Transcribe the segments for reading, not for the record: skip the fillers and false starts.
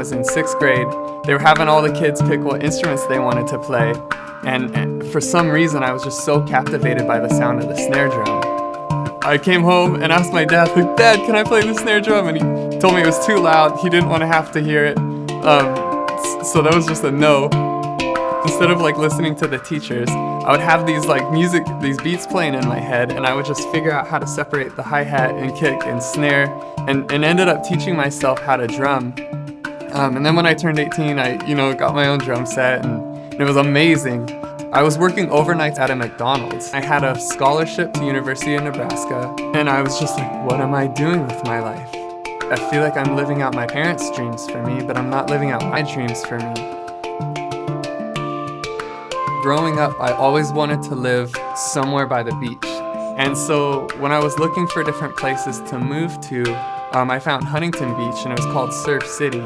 was in 6th grade, they were having all the kids pick what instruments they wanted to play. And for some reason, I was just so captivated by the sound of the snare drum. I came home and asked my dad, like, "Dad, can I play the snare drum?" And he told me it was too loud. He didn't want to have to hear it. So that was just a no. Instead of like listening to the teachers, I would have these these beats playing in my head, and I would just figure out how to separate the hi-hat and kick and snare, and ended up teaching myself how to drum. And then when I turned 18, I got my own drum set, and it was amazing. I was working overnights at a McDonald's. I had a scholarship to University of Nebraska, and I was just like, what am I doing with my life? I feel like I'm living out my parents' dreams for me, but I'm not living out my dreams for me. Growing up, I always wanted to live somewhere by the beach. And so when I was looking for different places to move to, I found Huntington Beach, and it was called Surf City.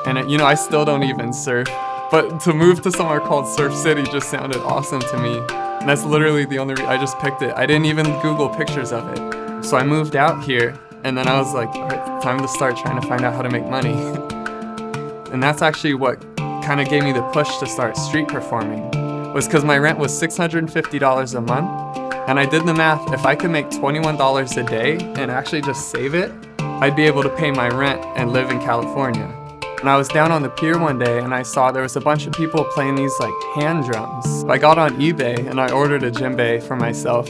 And I still don't even surf, but to move to somewhere called Surf City just sounded awesome to me. And that's literally the only reason I just picked it. I didn't even Google pictures of it. So I moved out here, and then I was like, all right, time to start trying to find out how to make money. And that's actually what kind of gave me the push to start street performing, was because my rent was $650 a month. And I did the math. If I could make $21 a day and actually just save it, I'd be able to pay my rent and live in California. And I was down on the pier one day, and I saw there was a bunch of people playing these hand drums. I got on eBay and I ordered a djembe for myself.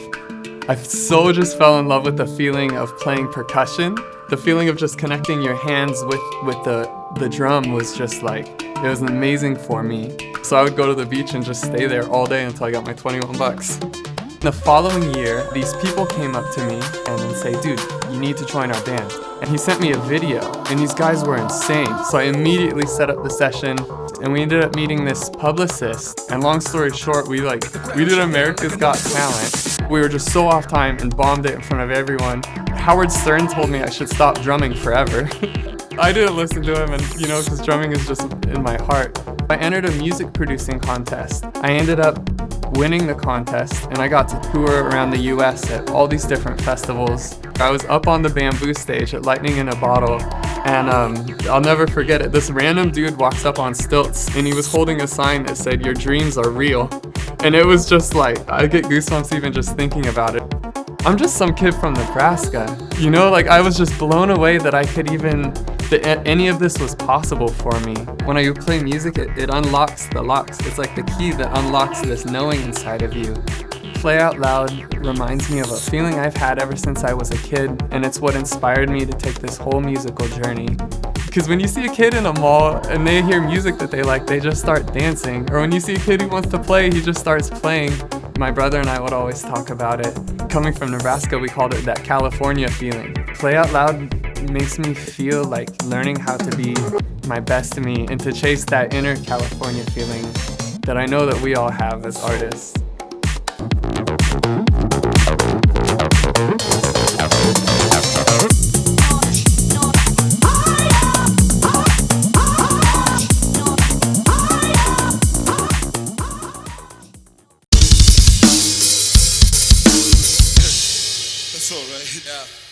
I just fell in love with the feeling of playing percussion. The feeling of just connecting your hands with the drum was just it was amazing for me. So I would go to the beach and just stay there all day until I got my 21 bucks. The following year, these people came up to me and then say, "Dude, you need to join our band." And he sent me a video, and these guys were insane. So I immediately set up the session, and we ended up meeting this publicist. And long story short, we did America's Got Talent. We were just so off time and bombed it in front of everyone. Howard Stern told me I should stop drumming forever. I didn't listen to him, and because drumming is just in my heart. I entered a music producing contest. I ended up winning the contest, and I got to tour around the US at all these different festivals. I was up on the bamboo stage at Lightning in a Bottle, and I'll never forget it. This random dude walks up on stilts, and he was holding a sign that said, "Your dreams are real." And it was just I get goosebumps even just thinking about it. I'm just some kid from Nebraska. I was just blown away that that any of this was possible for me. When I play music, it unlocks the locks. It's like the key that unlocks this knowing inside of you. Play Out Loud reminds me of a feeling I've had ever since I was a kid, and it's what inspired me to take this whole musical journey. Because when you see a kid in a mall and they hear music that they like, they just start dancing. Or when you see a kid who wants to play, he just starts playing. My brother and I would always talk about it. Coming from Nebraska, we called it that California feeling. Play Out Loud makes me feel like learning how to be my best me and to chase that inner California feeling that I know that we all have as artists. That's all right. Yeah.